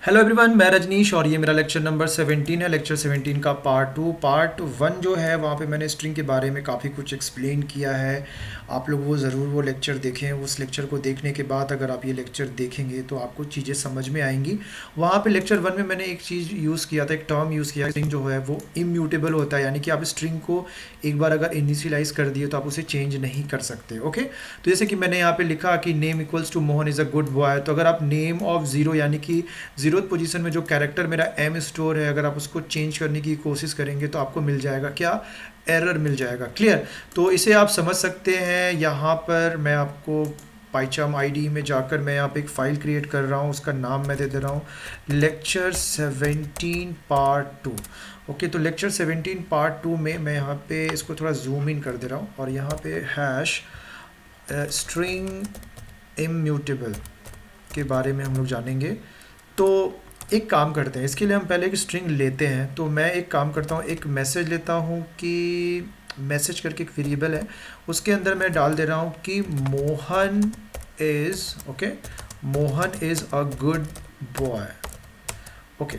Hello everyone, मैं रजनीश और ये मेरा लेक्चर नंबर 17 है। लेक्चर 17 का पार्ट 1 जो है वहाँ पे मैंने स्ट्रिंग के बारे में काफ़ी कुछ एक्सप्लेन किया है। आप लोग वो ज़रूर वो लेक्चर देखें। उस लेक्चर को देखने के बाद अगर आप ये लेक्चर देखेंगे तो आपको चीज़ें समझ में आएंगी। वहाँ पे लेक्चर 1 में मैंने एक चीज़ यूज़ किया था, एक टर्म यूज़ किया। स्ट्रिंग जो है वो इम्यूटेबल होता है, यानी कि आप स्ट्रिंग को एक बार अगर इनिशियलाइज़ कर दिए तो आप उसे चेंज नहीं कर सकते। ओके, तो जैसे कि मैंने यहाँ पे लिखा कि name equals to Mohan is a good boy, तो अगर आप नेम ऑफ ज़ीरो यानी कि ज़ीरो पोजीशन में जो कैरेक्टर मेरा एम स्टोर है, अगर आप उसको चेंज करने की कोशिश करेंगे तो आपको मिल जाएगा क्या, एरर मिल जाएगा। क्लियर? तो इसे आप समझ सकते हैं। यहाँ पर मैं आपको पाइचाम आईडी में जाकर मैं यहाँ पे एक फ़ाइल क्रिएट कर रहा हूँ, उसका नाम मैं दे दे रहा हूँ लेक्चर 17 पार्ट 2। ओके, तो लेक्चर 17 पार्ट 2 में मैं यहाँ पे इसको थोड़ा जूम इन कर दे रहा हूँ और यहाँ पे हैश स्ट्रिंग इम्यूटेबल के बारे में हम लोग जानेंगे। तो एक काम करते हैं, इसके लिए हम पहले एक स्ट्रिंग लेते हैं। तो मैं एक काम करता हूँ, एक मैसेज लेता हूँ कि मैसेज करके एक वेरिएबल है, उसके अंदर मैं डाल दे रहा हूँ कि Mohan is Mohan is a good boy. Okay,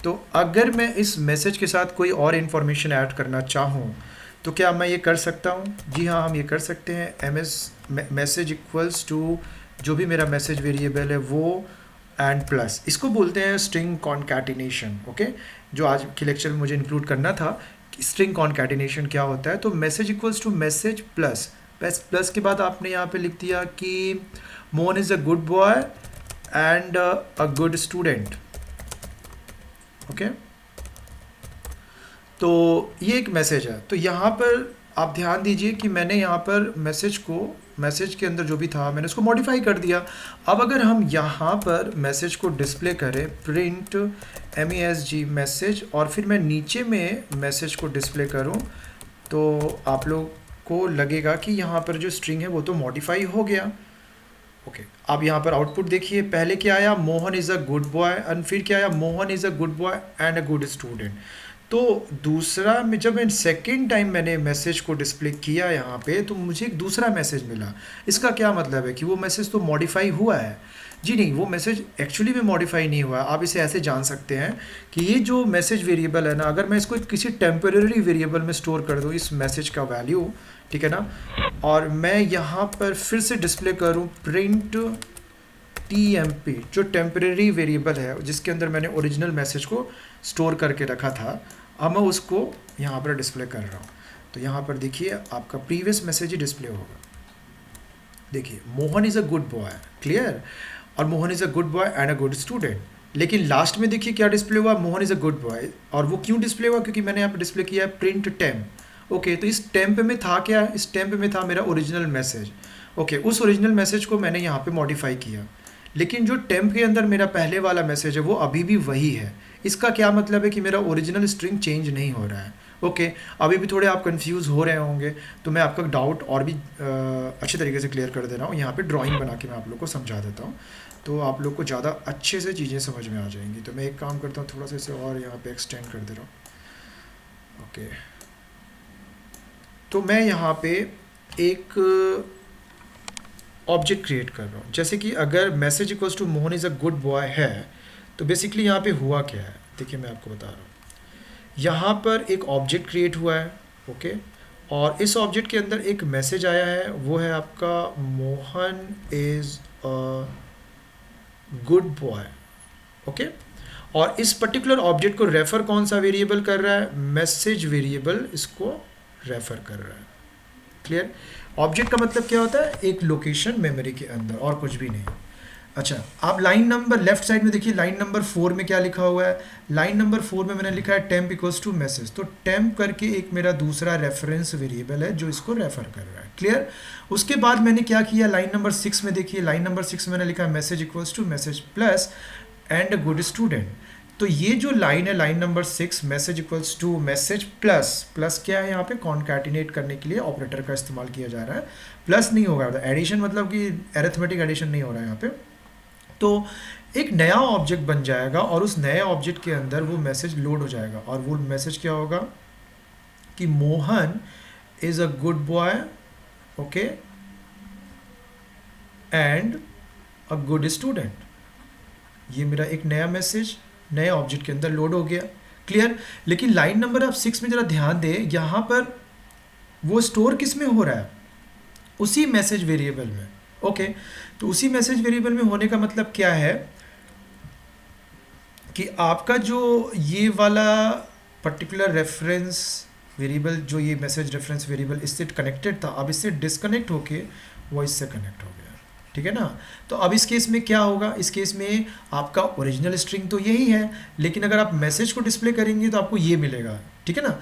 तो अगर मैं इस मैसेज के साथ कोई और इन्फॉर्मेशन ऐड करना चाहूँ तो क्या मैं ये कर सकता हूँ? जी हाँ, हम ये कर सकते हैं। M S message equals to जो भी मेरा मैसेज वेरिएबल है वो एंड प्लस, इसको बोलते हैं स्ट्रिंग कॉन्कैटिनेशन। ओके, जो आज के लेक्चर में मुझे इंक्लूड करना था कि स्ट्रिंग कॉन्कैटिनेशन क्या होता है। तो message equals to message plus plus plus के बाद आपने यहाँ पे लिख दिया कि Mohan is a good boy and a good student. Okay, तो ये एक मैसेज है। तो यहाँ पर आप ध्यान दीजिए कि मैंने यहाँ पर मैसेज के अंदर जो भी था मैंने उसको मॉडिफाई कर दिया। अब अगर हम यहाँ पर मैसेज को डिस्प्ले करें, प्रिंट MESG मैसेज, और फिर मैं नीचे में मैसेज को डिस्प्ले करूँ तो आप लोग को लगेगा कि यहाँ पर जो स्ट्रिंग है वो तो मॉडिफाई हो गया। ओके, अब यहाँ पर आउटपुट देखिए, पहले क्या आया, Mohan is a good boy, and फिर क्या आया, Mohan is a good boy and a good student. तो दूसरा में जब मैं सेकेंड टाइम मैंने मैसेज को डिस्प्ले किया यहाँ पे तो मुझे एक दूसरा मैसेज मिला। इसका क्या मतलब है कि वो मैसेज तो मॉडिफाई हुआ है? जी नहीं, वो मैसेज एक्चुअली में मॉडिफाई नहीं हुआ है। आप इसे ऐसे जान सकते हैं कि ये जो मैसेज वेरिएबल है ना, अगर मैं इसको किसी टेम्परेरी वेरिएबल में स्टोर कर दूँ इस मैसेज का वैल्यू, ठीक है ना, और मैं यहाँ पर फिर से डिस्प्ले करूँ प्रिंट TMP, जो टेम्परेरी वेरिएबल है जिसके अंदर मैंने ओरिजिनल मैसेज को स्टोर करके रखा था, अब मैं उसको यहाँ पर डिस्प्ले कर रहा हूँ। तो यहाँ पर देखिए आपका प्रीवियस मैसेज ही डिस्प्ले होगा। देखिए, Mohan is a good boy, clear, और Mohan is a good boy and a good student. लेकिन लास्ट में देखिए क्या डिस्प्ले हुआ, Mohan is a good boy. और वो क्यों डिस्प्ले हुआ? क्योंकि मैंने यहाँ पर डिस्प्ले किया है प्रिंट टेम्प। ओके, तो इस टेम्प में था क्या? इस टेम्प में था मेरा ओरिजिनल मैसेज। ओके, उस ओरिजिनल मैसेज को मैंने यहाँ पे मॉडिफाई किया, लेकिन जो टेम्प के अंदर मेरा पहले वाला मैसेज है वो अभी भी वही है। इसका क्या मतलब है कि मेरा ओरिजिनल स्ट्रिंग चेंज नहीं हो रहा है। ओके, अभी भी थोड़े आप कंफ्यूज हो रहे होंगे, तो मैं आपका डाउट और भी अच्छे तरीके से क्लियर कर दे रहा हूँ। यहाँ पे ड्राइंग बना के मैं आप लोग को समझा देता हूँ, तो आप लोग को ज़्यादा अच्छे से चीज़ें समझ में आ जाएंगी। तो मैं एक काम करता हूँ, थोड़ा सा इसे और यहाँ पे एक्सटेंड कर दे रहा हूँ। ओके, तो मैं यहाँ पे एक ऑब्जेक्ट क्रिएट कर रहा हूँ। जैसे कि अगर message equals to Mohan is a good boy है, तो बेसिकली यहाँ पे हुआ क्या है, देखिए मैं आपको बता रहा हूँ। यहाँ पर एक ऑब्जेक्ट क्रिएट हुआ है, ओके, और इस ऑब्जेक्ट के अंदर एक मैसेज आया है, वो है आपका Mohan is a good boy. Okay, और इस पर्टिकुलर ऑब्जेक्ट को रेफर कौन सा वेरिएबल कर रहा है? मैसेज वेरिएबल इसको रेफर कर रहा है। क्लियर? ऑब्जेक्ट का मतलब क्या होता है? एक लोकेशन मेमोरी के अंदर, और कुछ भी नहीं। अच्छा, आप लाइन नंबर लेफ्ट साइड में देखिए, लाइन नंबर 4 में क्या लिखा हुआ है? लाइन नंबर 4 में मैंने लिखा है टेम्प इक्वल्स टू मैसेज। तो टेम्प करके एक मेरा दूसरा रेफरेंस वेरिएबल है जो इसको रेफर कर रहा है। क्लियर? उसके बाद मैंने क्या किया, लाइन नंबर 6 में देखिए, लाइन नंबर 6 में मैंने लिखा है message equals to message plus and a good student. तो ये जो लाइन है, line number 6, message equals to message plus plus क्या है, यहाँ पे कॉन्कैटिनेट करने के लिए ऑपरेटर का इस्तेमाल किया जा रहा है। प्लस नहीं होगा, एडिशन मतलब कि एरिथमेटिक एडिशन नहीं हो रहा है यहाँ पे। तो एक नया ऑब्जेक्ट बन जाएगा और उस नए ऑब्जेक्ट के अंदर वो मैसेज लोड हो जाएगा, और वो मैसेज क्या होगा कि Mohan is a good boy, okay, and a good student. ये मेरा एक नया मैसेज नए ऑब्जेक्ट के अंदर लोड हो गया, क्लियर। लेकिन लाइन नंबर आप 6 में ज़रा ध्यान दें, यहाँ पर वो स्टोर किस में हो रहा है, उसी मैसेज वेरिएबल में। ओके, तो उसी मैसेज वेरिएबल में होने का मतलब क्या है कि आपका जो ये वाला पर्टिकुलर रेफरेंस वेरिएबल, जो ये मैसेज रेफरेंस वेरिएबल इससे कनेक्टेड था, अब इससे डिस्कनेक्ट होके वो इससे कनेक्ट हो गया, ठीक है ना। तो अब इस केस में क्या होगा, इस केस में आपका ओरिजिनल स्ट्रिंग तो यही है, लेकिन अगर आप मैसेज को डिस्प्ले करेंगे तो आपको ये मिलेगा, ठीक है ना।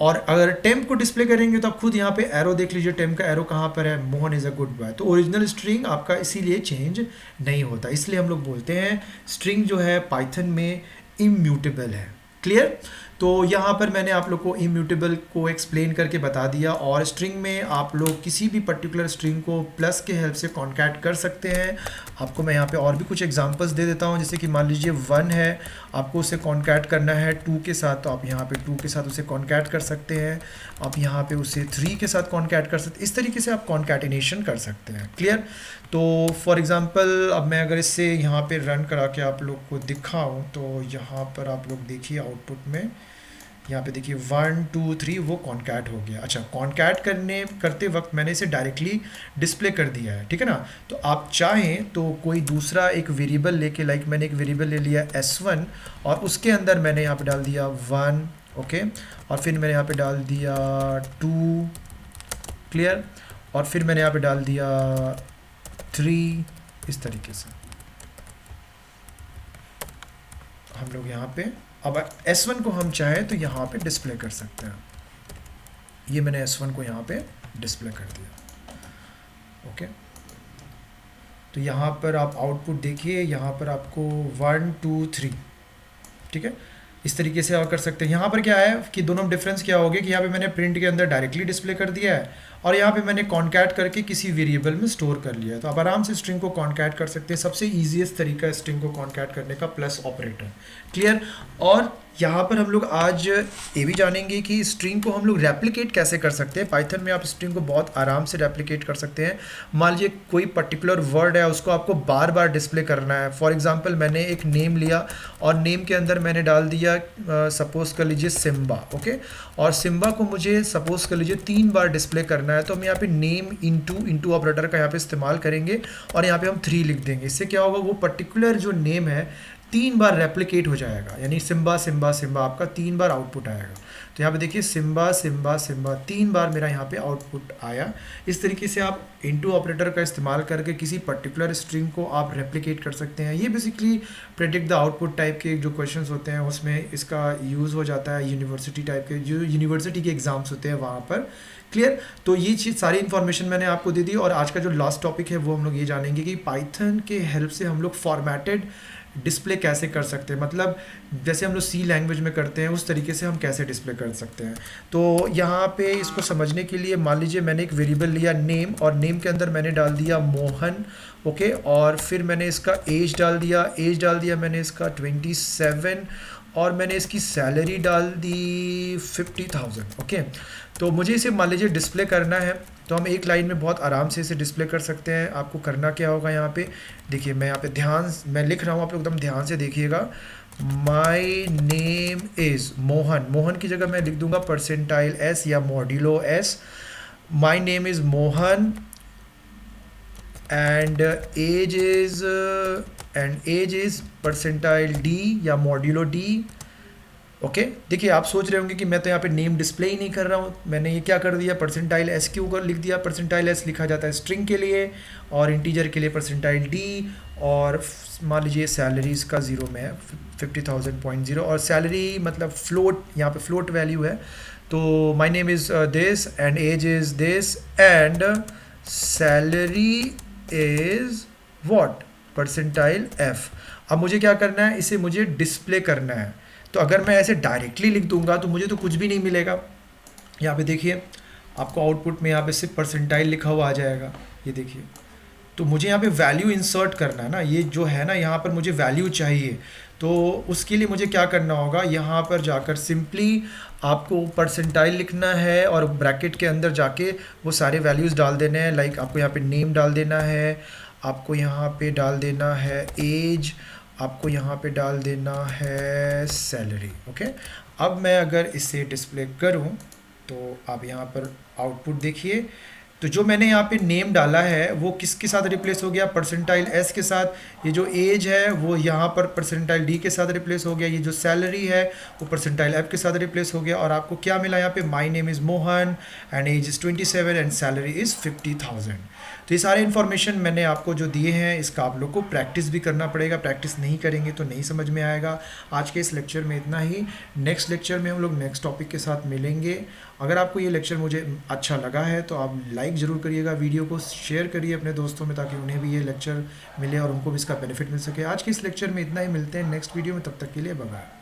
और अगर टेम्प को डिस्प्ले करेंगे तो आप खुद यहाँ पे एरो देख लीजिए, टेम्प का एरो कहाँ पर है, Mohan is a good boy. तो ओरिजिनल स्ट्रिंग आपका इसीलिए चेंज नहीं होता, इसलिए हम लोग बोलते हैं स्ट्रिंग जो है पाइथन में इम्यूटेबल है, क्लियर। तो यहाँ पर मैंने आप लोग को इम्यूटेबल को एक्सप्लेन करके बता दिया। और स्ट्रिंग में आप लोग किसी भी पर्टिकुलर स्ट्रिंग को प्लस के हेल्प से कॉन्कैट कर सकते हैं। आपको मैं यहाँ पे और भी कुछ एग्जांपल्स दे देता हूँ, जैसे कि मान लीजिए 1 है, आपको उसे कॉन्कैट करना है 2 के साथ, तो आप यहाँ पे 2 के साथ उसे कॉन्कैट कर सकते हैं। आप यहाँ पे उसे 3 के साथ कॉन्कैट कर सकते हैं। इस तरीके से आप कॉन्कैटिनेशन कर सकते हैं, क्लियर। तो फॉर एग्ज़ाम्पल अब मैं अगर इससे यहाँ पे रन करा के आप लोग को दिखाऊँ, तो यहाँ पर आप लोग देखिए आउटपुट में, यहाँ पे देखिए 1 2 3 वो कॉन्कैट हो गया। अच्छा, कॉन्कैट करते वक्त मैंने इसे डायरेक्टली डिस्प्ले कर दिया है, ठीक है ना। तो आप चाहें तो कोई दूसरा एक वेरिएबल लेके, लाइक मैंने एक वेरिएबल ले लिया S1 और उसके अंदर मैंने यहाँ पे डाल दिया 1, ओके, और फिर मैंने यहाँ पे डाल दिया 2, क्लियर, और फिर मैंने यहाँ पे डाल दिया 3, इस तरीके से हम लोग यहाँ पे अब S1 को हम चाहें तो यहाँ पे डिस्प्ले कर सकते हैं। ये मैंने S1 को यहाँ पे डिस्प्ले कर दिया, ओके। तो यहाँ पर आप आउटपुट देखिए, यहाँ पर आपको 1 2 3, ठीक है, इस तरीके से आप कर सकते हैं। यहाँ पर क्या है कि दोनों डिफरेंस क्या हो गया कि यहाँ पे मैंने प्रिंट के अंदर डायरेक्टली डिस्प्ले कर दिया है और यहाँ पे मैंने कॉन्कैट करके किसी वेरिएबल में स्टोर कर लिया है। तो आप आराम से स्ट्रिंग को कॉन्कैट कर सकते हैं। सबसे ईजीएस्ट तरीका है स्ट्रिंग को कॉन्कैट करने का प्लस ऑपरेटर, क्लियर। और यहाँ पर हम लोग आज ये भी जानेंगे कि स्ट्रिंग को हम लोग रेप्लिकेट कैसे कर सकते हैं। पाइथन में आप स्ट्रिंग को बहुत आराम से रेप्लिकेट कर सकते हैं। मान लीजिए कोई पर्टिकुलर वर्ड है, उसको आपको बार बार डिस्प्ले करना है। फॉर एग्जांपल मैंने एक नेम लिया और नेम के अंदर मैंने डाल दिया सपोज कर लीजिए सिम्बा, ओके, और सिम्बा को मुझे सपोज कर लीजिए 3 बार डिस्प्ले करना है। तो हम यहाँ पे नेम इंटू ऑपरेटर का यहाँ पे इस्तेमाल करेंगे और यहाँ पे हम 3 लिख देंगे। इससे क्या होगा, वो पर्टिकुलर जो नेम है 3 बार रेप्लिकेट हो जाएगा, यानी सिम्बा सिम्बा सिम्बा आपका 3 बार आउटपुट आएगा। तो यहाँ पे देखिए सिम्बा सिम्बा सिम्बा 3 बार मेरा यहाँ पे आउटपुट आया। इस तरीके से आप इनटू ऑपरेटर का इस्तेमाल करके किसी पर्टिकुलर स्ट्रिंग को आप रेप्लिकेट कर सकते हैं। ये basically predict the output type के जो क्वेश्चंस होते हैं उसमें इसका यूज़ हो जाता है। यूनिवर्सिटी टाइप के जो यूनिवर्सिटी के एग्ज़ाम्स होते हैं वहाँ पर, क्लियर। तो ये चीज़ सारी इन्फॉर्मेशन मैंने आपको दे दी। और आज का जो लास्ट टॉपिक है वो हम लोग ये जानेंगे कि पाइथन के हेल्प से हम लोग फॉर्मेटेड डिस्प्ले कैसे कर सकते हैं, मतलब जैसे हम लोग सी लैंग्वेज में करते हैं उस तरीके से हम कैसे डिस्प्ले कर सकते हैं। तो यहाँ पे इसको समझने के लिए मान लीजिए मैंने एक वेरिएबल लिया नेम और नेम के अंदर मैंने डाल दिया मोहन, ओके, और फिर मैंने इसका एज डाल दिया मैंने इसका 27 और मैंने इसकी सैलरी डाल दी 50,000, ओके। तो मुझे इसे मान लीजिए डिस्प्ले करना है, तो हम एक लाइन में बहुत आराम से इसे डिस्प्ले कर सकते हैं। आपको करना क्या होगा, यहाँ पे देखिए मैं यहाँ पे मैं लिख रहा हूँ, आप लोग एकदम ध्यान से देखिएगा। My name is Mohan, Mohan की जगह मैं लिख दूंगा परसेंटाइल S या modulo S। My name is Mohan and age is percentile D या मॉड्यूलो D, ओके। देखिए आप सोच रहे होंगे कि मैं तो यहाँ पे नेम डिस्प्ले ही नहीं कर रहा हूँ, मैंने ये क्या कर दिया, परसेंटाइल S के ऊपर लिख दिया। परसेंटाइल S लिखा जाता है स्ट्रिंग के लिए और इंटीजर के लिए परसेंटाइल D, और मान लीजिए सैलरी इसका 0 में है 50,000.0 और सैलरी मतलब फ्लोट, यहाँ पे फ्लोट वैल्यू है। तो my name is this and age is this and salary is what, percentile F। अब मुझे क्या करना है, इसे मुझे डिस्प्ले करना है। तो अगर मैं ऐसे डायरेक्टली लिख दूंगा तो मुझे तो कुछ भी नहीं मिलेगा। यहाँ पे देखिए आपको आउटपुट में यहाँ पे सिर्फ परसेंटाइल लिखा हुआ आ जाएगा, ये देखिए। तो मुझे यहाँ पे वैल्यू इंसर्ट करना है ना, ये जो है ना यहाँ पर मुझे वैल्यू चाहिए। तो उसके लिए मुझे क्या करना होगा, यहाँ पर जाकर सिंपली आपको परसेंटाइल लिखना है और ब्रैकेट के अंदर जाके वो सारे वैल्यूज़ डाल देने हैं। लाइक आपको यहाँ पे नेम डाल देना है, आपको यहाँ पे डाल देना है एज, आपको यहाँ पे डाल देना है सैलरी। ओके, अब मैं अगर इसे डिस्प्ले करूँ तो आप यहाँ पर आउटपुट देखिए, तो जो मैंने यहाँ पे नेम डाला है वो किसके साथ रिप्लेस हो गया, परसेंटाइल एस के साथ। ये जो एज है वो यहाँ पर परसेंटाइल डी के साथ रिप्लेस हो गया। ये जो सैलरी है वो परसेंटाइल एफ के साथ रिप्लेस हो गया। और आपको क्या मिला यहाँ पे, my name is Mohan and age is 27 and salary is 50,000। तो ये सारे इन्फॉर्मेशन मैंने आपको जो दिए हैं, इसका आप लोग को प्रैक्टिस भी करना पड़ेगा। प्रैक्टिस नहीं करेंगे तो नहीं समझ में आएगा। आज के इस लेक्चर में इतना ही। नेक्स्ट लेक्चर में हम लोग नेक्स्ट टॉपिक के साथ मिलेंगे। अगर आपको ये लेक्चर मुझे अच्छा लगा है तो आप लाइक ज़रूर करिएगा, वीडियो को शेयर करिए अपने दोस्तों में, ताकि उन्हें भी ये लेक्चर मिले और उनको भी इसका बेनिफिट मिल सके। आज के इस लेक्चर में इतना ही, मिलते हैं नेक्स्ट वीडियो में, तब तक के लिए बाय बाय।